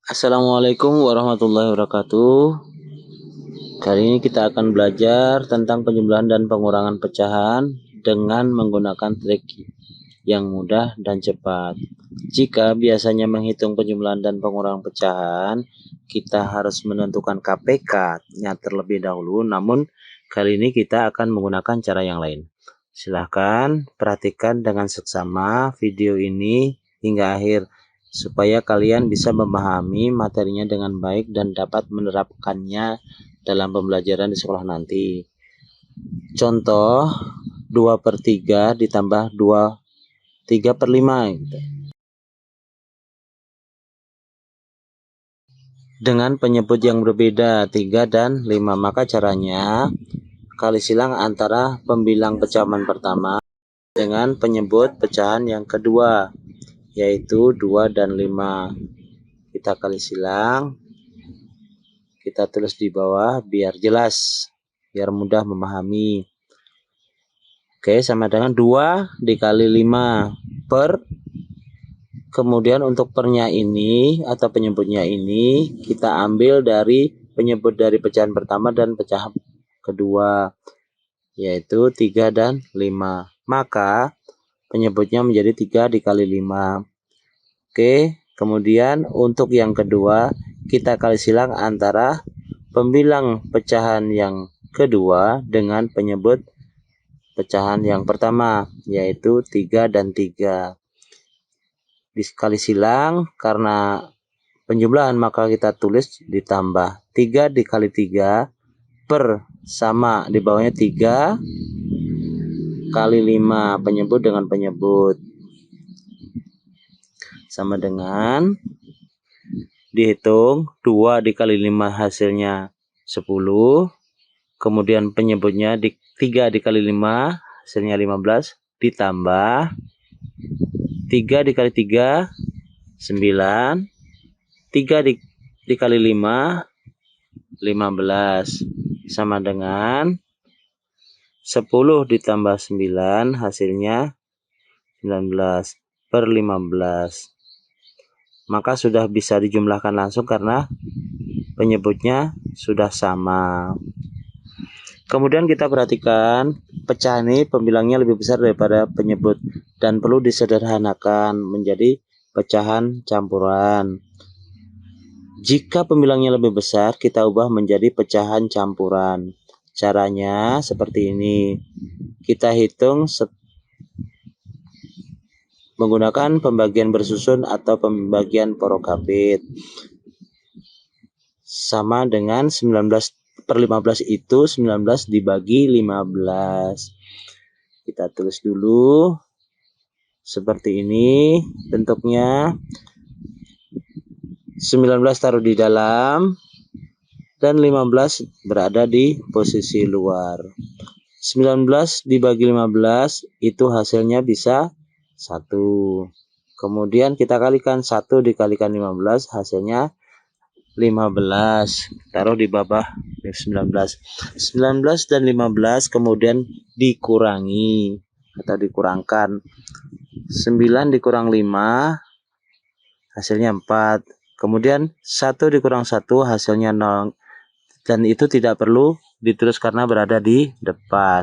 Assalamualaikum warahmatullahi wabarakatuh. Kali ini kita akan belajar tentang penjumlahan dan pengurangan pecahan dengan menggunakan trik yang mudah dan cepat. Jika biasanya menghitung penjumlahan dan pengurangan pecahan, kita harus menentukan KPK-nya terlebih dahulu, namun kali ini kita akan menggunakan cara yang lain. Silahkan perhatikan dengan seksama video ini hingga akhir, supaya kalian bisa memahami materinya dengan baik dan dapat menerapkannya dalam pembelajaran di sekolah nanti. Contoh 2/3 ditambah 3/5 gitu. Dengan penyebut yang berbeda 3 dan 5, maka caranya kali silang antara pembilang pecahan pertama dengan penyebut pecahan yang kedua, yaitu 2 dan 5. Kita kali silang, kita tulis di bawah biar jelas, biar mudah memahami. Oke, sama dengan 2 dikali 5 per, kemudian untuk pernya ini atau penyebutnya ini kita ambil dari penyebut dari pecahan pertama dan pecahan kedua, yaitu 3 dan 5. Maka penyebutnya menjadi 3 dikali 5. Oke, kemudian untuk yang kedua kita kali silang antara pembilang pecahan yang kedua dengan penyebut pecahan yang pertama, yaitu 3 dan 3. Dikali silang karena penjumlahan, maka kita tulis ditambah 3 dikali 3 per, sama di bawahnya 3 kali 5 penyebut dengan penyebut, sama dengan dihitung 2 dikali 5 hasilnya 10, kemudian penyebutnya 3 dikali 5 hasilnya 15, ditambah 3 dikali 3 9, 3 dikali 5 15, sama dengan 10 ditambah 9 hasilnya 19 per 15. Maka sudah bisa dijumlahkan langsung karena penyebutnya sudah sama. Kemudian kita perhatikan pecahan ini pembilangnya lebih besar daripada penyebut dan perlu disederhanakan menjadi pecahan campuran. Jika pembilangnya lebih besar, kita ubah menjadi pecahan campuran. Caranya seperti ini. Kita hitung menggunakan pembagian bersusun atau pembagian porokabit. Sama dengan 19/15 itu 19 dibagi 15. Kita tulis dulu seperti ini bentuknya. 19 taruh di dalam dan 15 berada di posisi luar. 19 dibagi 15 itu hasilnya bisa 1. Kemudian kita kalikan 1 dikalikan 15 hasilnya 15. Taruh di bawah 19. 19 dan 15 kemudian dikurangi atau dikurangkan. 9 dikurang 5 hasilnya 4. Kemudian 1 dikurang 1 hasilnya 0. Dan itu tidak perlu ditulis karena berada di depan.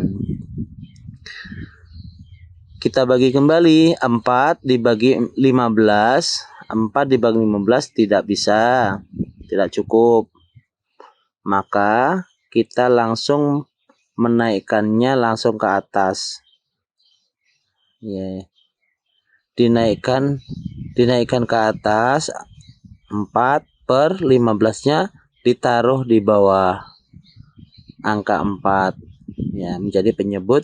Kita bagi kembali, 4 dibagi 15. 4 dibagi 15 tidak bisa, tidak cukup. Maka kita langsung menaikkannya langsung ke atas. Dinaikkan ke atas. 4 per 15-nya ditaruh di bawah angka 4, ya, menjadi penyebut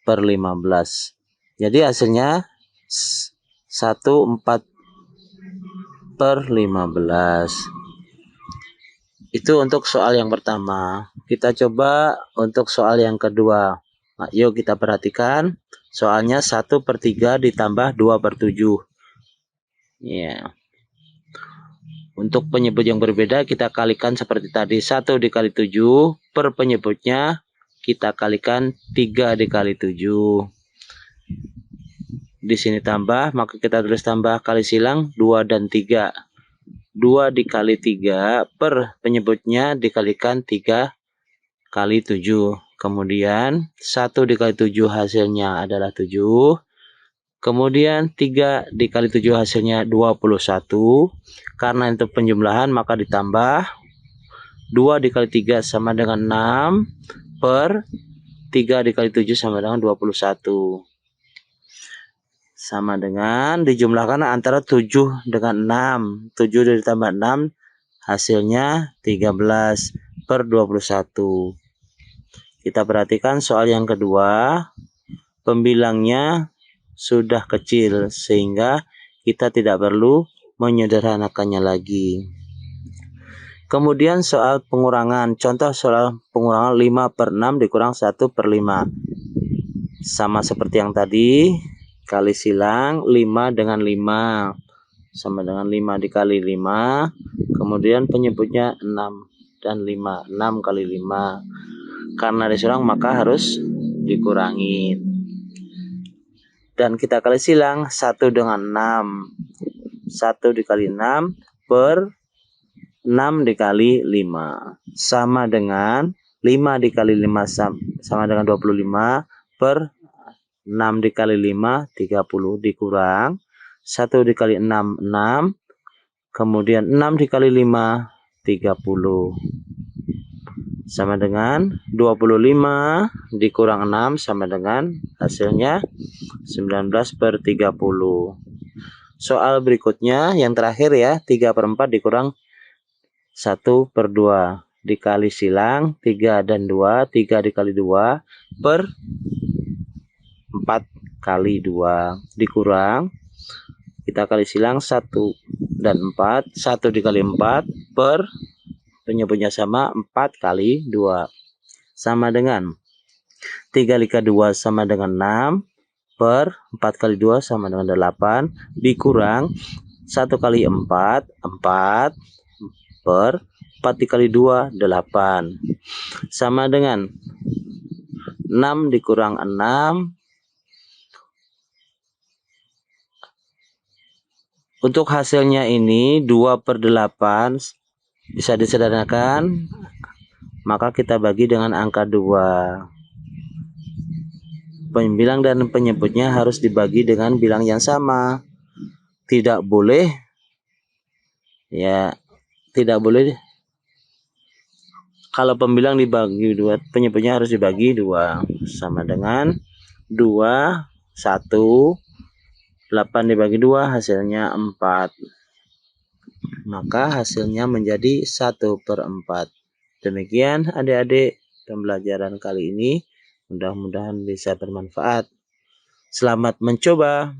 per 15. Jadi hasilnya 14 per 15. Itu untuk soal yang pertama. Kita coba untuk soal yang kedua. Nah, yuk kita perhatikan. Soalnya 1/3 ditambah 2/7. Ya. Untuk penyebut yang berbeda kita kalikan seperti tadi. 1 dikali 7 per penyebutnya kita kalikan 3 dikali 7. Di sini tambah, maka kita tulis tambah kali silang 2 dan 3. 2 dikali 3 per penyebutnya dikalikan 3 kali 7. Kemudian 1 dikali 7 hasilnya adalah 7. Kemudian 3 dikali 7 hasilnya 21. Karena itu penjumlahan maka ditambah 2 dikali 3 sama dengan 6 per 3 dikali 7 sama dengan 21. Sama dengan dijumlahkan antara 7 dengan 6. 7 ditambah 6 hasilnya 13 per 21. Kita perhatikan soal yang kedua. Pembilangnya sudah kecil sehingga kita tidak perlu menyederhanakannya lagi. Kemudian soal pengurangan. Contoh soal pengurangan 5 per 6 dikurang 1 per 5. Sama seperti yang tadi. Kali silang 5 dengan 5. Sama dengan 5 dikali 5. Kemudian penyebutnya 6 dan 5. 6 kali 5. Karena disulang maka harus dikurangi. Dan kita kali silang 1 dengan 6. 1 dikali 6 per 6 dikali 5. Sama dengan 5 dikali 5 sama dengan 25 per 6 dikali 5 30 dikurang 1 dikali 6 6. Kemudian 6 dikali 5 30. Sama dengan 25 dikurang 6 sama dengan hasilnya 19 per 30. Soal berikutnya yang terakhir ya, 3 per 4 dikurang 1 per 2. Dikali silang 3 dan 2, 3 dikali 2 per 4 kali 2. Dikurang, kita kali silang 1 dan 4, 1 dikali 4 per penyebutnya sama 4 kali 2. Sama dengan 3 dikali 2 sama dengan 6 per 4 kali 2 sama dengan 8 dikurang 1 kali 4 4 per 4 dikali 2 8 sama dengan 6 dikurang 6. Untuk hasilnya ini 2 per 8 bisa disederhanakan, maka kita bagi dengan angka 2. Pembilang dan penyebutnya harus dibagi dengan bilang yang sama. Tidak boleh kalau pembilang dibagi 2, penyebutnya harus dibagi 2. Sama dengan 2 1 8 dibagi 2 hasilnya 4. Maka hasilnya menjadi 1 per 4. Demikian adik-adik pembelajaran kali ini. Mudah-mudahan bisa bermanfaat. Selamat mencoba.